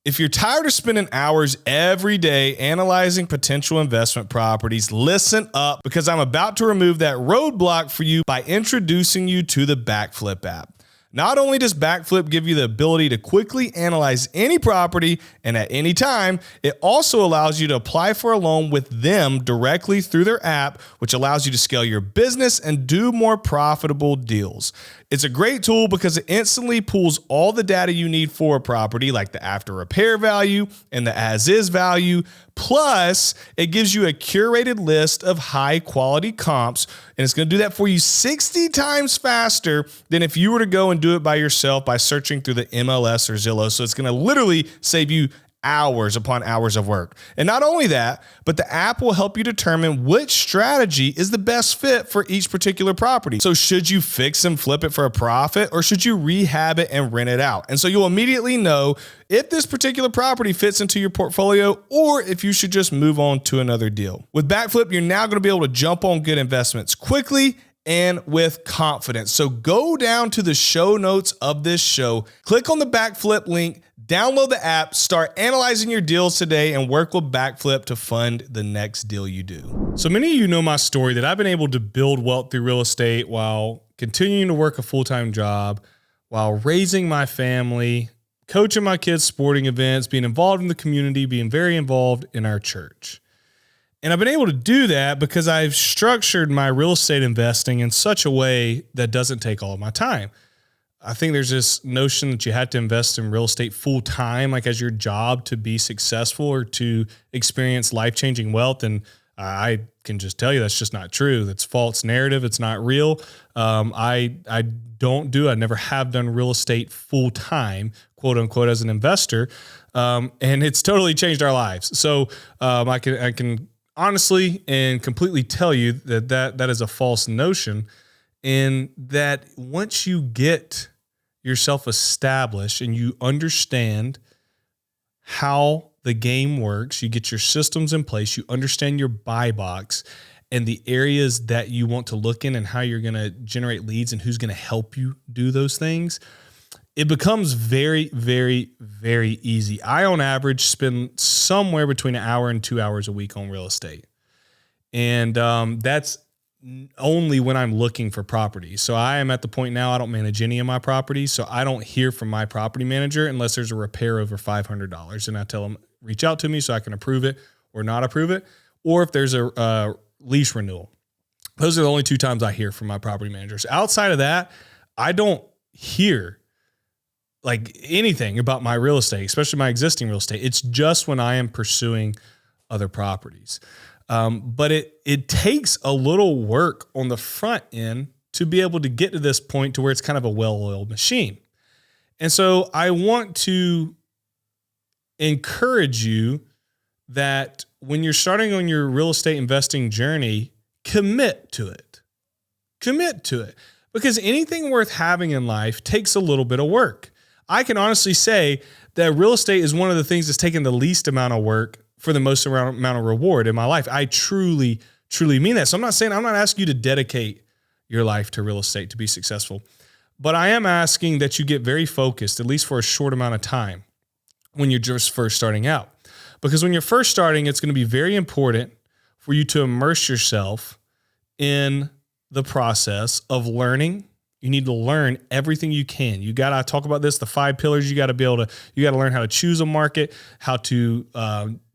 If you're tired of spending hours every day analyzing potential investment properties, listen up, because I'm about to remove that roadblock for you by introducing you to the Backflip app. Not only does Backflip give you the ability to quickly analyze any property and at any time, it also allows you to apply for a loan with them directly through their app, which allows you to scale your business and do more profitable deals. It's a great tool because it instantly pulls all the data you need for a property, like the after repair value and the as is value. Plus, it gives you a curated list of high quality comps, and it's going to do that for you 60 times faster than if you were to go and do it by yourself by searching through the MLS or Zillow. So it's going to literally save you hours upon hours of work. And not only that, but the app will help you determine which strategy is the best fit for each particular property. So should you fix and flip it for a profit, or should you rehab it and rent it out? And so you'll immediately know if this particular property fits into your portfolio or if you should just move on to another deal. With Backflip, you're now going to be able to jump on good investments quickly and with confidence. So go down to the show notes of this show, click on the Backflip link, download the app, start analyzing your deals today, and work with Backflip to fund the next deal you do. So many of you know my story that I've been able to build wealth through real estate while continuing to work a full-time job, while raising my family, coaching my kids' sporting events, being involved in the community, being very involved in our church. And I've been able to do that because I've structured my real estate investing in such a way that doesn't take all of my time. I think there's this notion that you have to invest in real estate full time, like as your job to be successful or to experience life-changing wealth. And I can just tell you that's just not true. That's false narrative. It's not real. I never have done real estate full time, quote unquote, as an investor. And it's totally changed our lives. So I can honestly and completely tell you that is a false notion. And that once you get yourself established and you understand how the game works, you get your systems in place, you understand your buy box and the areas that you want to look in and how you're going to generate leads and who's going to help you do those things, it becomes very, very, very easy. I, on average, spend somewhere between an hour and 2 hours a week on real estate. And that's only when I'm looking for properties. So I am at the point now, I don't manage any of my properties. So I don't hear from my property manager unless there's a repair over $500. And I tell them, reach out to me so I can approve it or not approve it. Or if there's a lease renewal. Those are the only two times I hear from my property managers. Outside of that, I don't hear like anything about my real estate, especially my existing real estate. It's just when I am pursuing other properties. But it takes a little work on the front end to be able to get to this point to where it's kind of a well-oiled machine. And so I want to encourage you that when you're starting on your real estate investing journey, commit to it. Commit to it. Because anything worth having in life takes a little bit of work. I can honestly say that real estate is one of the things that's taken the least amount of work for the most amount of reward in my life. I truly, truly mean that. So I'm not asking you to dedicate your life to real estate to be successful, but I am asking that you get very focused, at least for a short amount of time when you're just first starting out. Because when you're first starting, it's going to be very important for you to immerse yourself in the process of learning. You need to learn everything you can. You got to talk about this, the 5 pillars. You got to learn how to choose a market, how to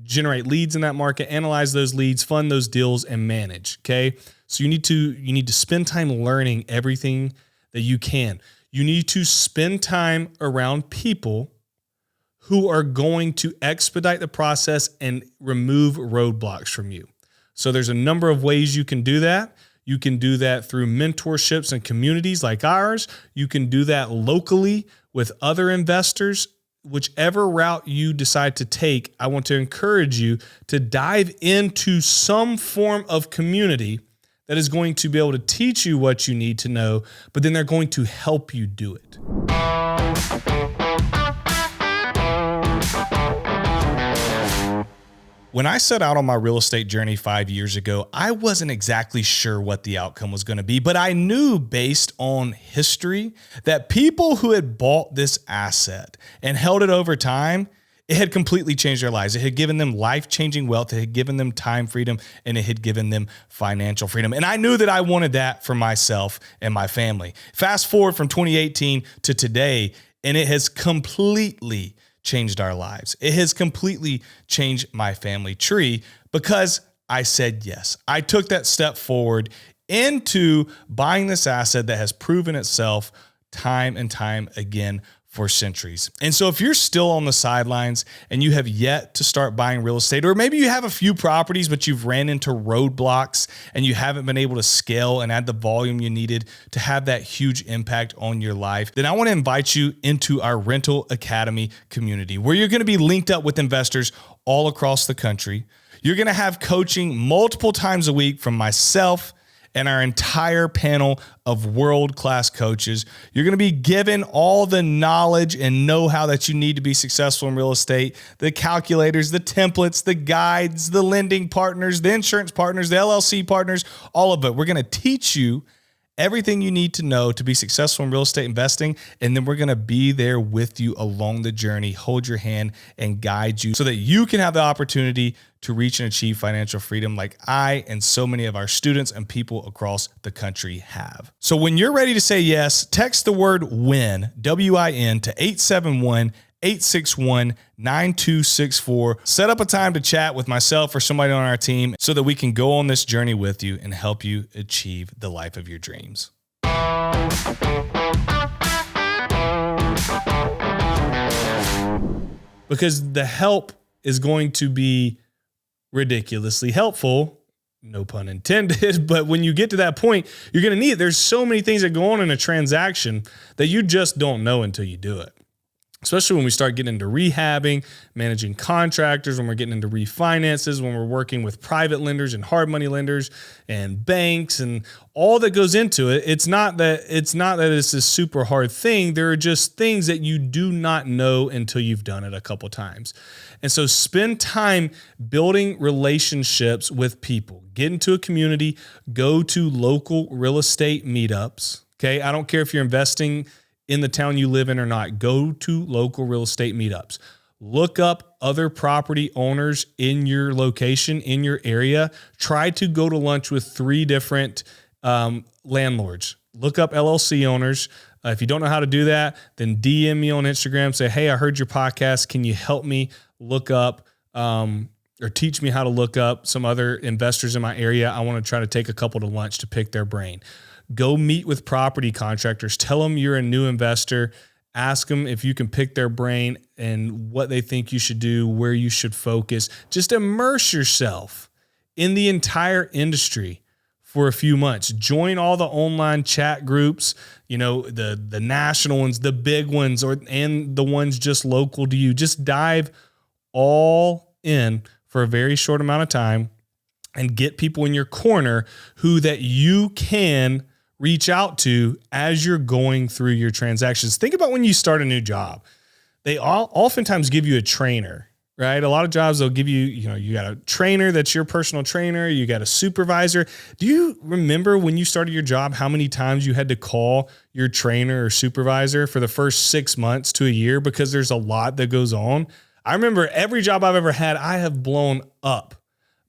generate leads in that market, analyze those leads, fund those deals, and manage. Okay. So you need to spend time learning everything that you can. You need to spend time around people who are going to expedite the process and remove roadblocks from you. So there's a number of ways you can do that. You can do that through mentorships and communities like ours. You can do that locally with other investors. Whichever route you decide to take, I want to encourage you to dive into some form of community that is going to be able to teach you what you need to know, but then they're going to help you do it. When I set out on my real estate journey 5 years ago, I wasn't exactly sure what the outcome was going to be, but I knew based on history that people who had bought this asset and held it over time, It had completely changed their lives. It had given them life-changing wealth. It had given them time freedom, and it had given them financial freedom. And I knew that I wanted that for myself and my family. Fast forward from 2018 to today, and it has completely changed our lives. It has completely changed my family tree because I said yes. I took that step forward into buying this asset that has proven itself time and time again for centuries. And so if you're still on the sidelines and you have yet to start buying real estate, or maybe you have a few properties, but you've ran into roadblocks and you haven't been able to scale and add the volume you needed to have that huge impact on your life, then I want to invite you into our Rental Academy community, where you're going to be linked up with investors all across the country. You're going to have coaching multiple times a week from myself and our entire panel of world-class coaches. You're going to be given all the knowledge and know-how that you need to be successful in real estate, the calculators, the templates, the guides, the lending partners, the insurance partners, the LLC partners, all of it. We're going to teach you everything you need to know to be successful in real estate investing. And then we're going to be there with you along the journey, hold your hand and guide you so that you can have the opportunity to reach and achieve financial freedom like I and so many of our students and people across the country have. So when you're ready to say yes, text the word WIN, W-I-N, to 871-861-9264. Set up a time to chat with myself or somebody on our team so that we can go on this journey with you and help you achieve the life of your dreams. Because the help is going to be ridiculously helpful, no pun intended, but when you get to that point, you're going to need it. There's so many things that go on in a transaction that you just don't know until you do it. Especially when we start getting into rehabbing, managing contractors, when we're getting into refinances, when we're working with private lenders and hard money lenders and banks and all that goes into it. It's not that it's a super hard thing. There are just things that you do not know until you've done it a couple times. And so spend time building relationships with people. Get into a community, go to local real estate meetups. Okay. I don't care if you're investing in the town you live in or not. Go to local real estate meetups. Look up other property owners in your location, in your area. Try to go to lunch with 3 different landlords. Look up LLC owners. If you don't know how to do that, then DM me on Instagram. Say, hey, I heard your podcast. Can you help me look up or teach me how to look up some other investors in my area? I want to try to take a couple to lunch to pick their brain. Go meet with property contractors. Tell them you're a new investor. Ask them if you can pick their brain and what they think you should do, where you should focus. Just immerse yourself in the entire industry for a few months. Join all the online chat groups, the national ones, the big ones, and the ones just local to you. Just dive all in for a very short amount of time and get people in your corner who that you can reach out to as you're going through your transactions. Think about when you start a new job. They oftentimes give you a trainer, right? A lot of jobs, they'll give you, you got a trainer that's your personal trainer. You got a supervisor. Do you remember when you started your job, how many times you had to call your trainer or supervisor for the first 6 months to a year? Because there's a lot that goes on. I remember every job I've ever had, I have blown up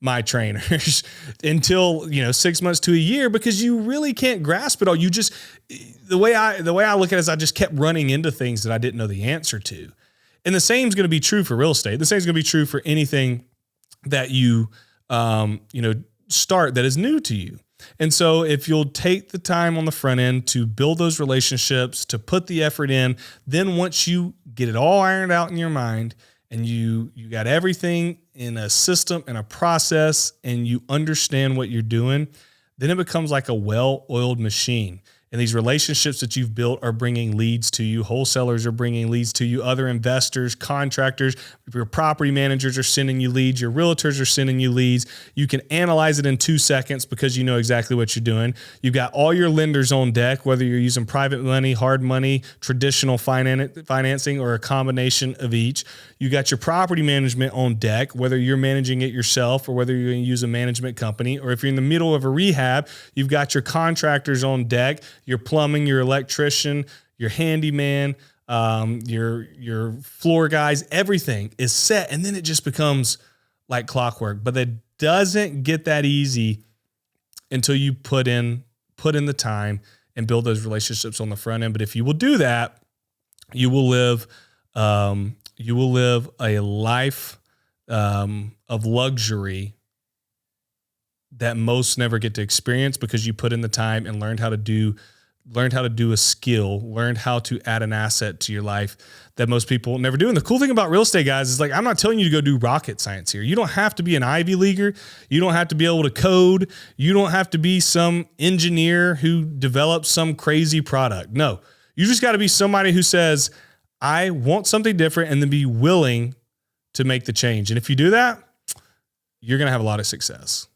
my trainers until 6 months to a year, because you really can't grasp it all. You just, the way I look at it is I just kept running into things that I didn't know the answer to. And the same is going to be true for real estate. The same is going to be true for anything that you start that is new to you. And so if you'll take the time on the front end to build those relationships, to put the effort in, then once you get it all ironed out in your mind and you got everything in a system and a process and you understand what you're doing, then it becomes like a well-oiled machine. And these relationships that you've built are bringing leads to you. Wholesalers are bringing leads to you. Other investors, contractors, your property managers are sending you leads. Your realtors are sending you leads. You can analyze it in 2 seconds because you know exactly what you're doing. You've got all your lenders on deck, whether you're using private money, hard money, traditional financing, or a combination of each. You got your property management on deck, whether you're managing it yourself or whether you're going to use a management company. Or if you're in the middle of a rehab, you've got your contractors on deck, your plumbing, your electrician, your handyman, your floor guys, everything is set. And then it just becomes like clockwork, but it doesn't get that easy until you put in the time and build those relationships on the front end. But if you will do that, you will live a life of luxury that most never get to experience, because you put in the time and learned how to do a skill, learned how to add an asset to your life that most people never do. And the cool thing about real estate, guys, is like, I'm not telling you to go do rocket science here. You don't have to be an Ivy leaguer. You don't have to be able to code. You don't have to be some engineer who develops some crazy product. No, you just got to be somebody who says, I want something different, and then be willing to make the change. And if you do that, you're going to have a lot of success.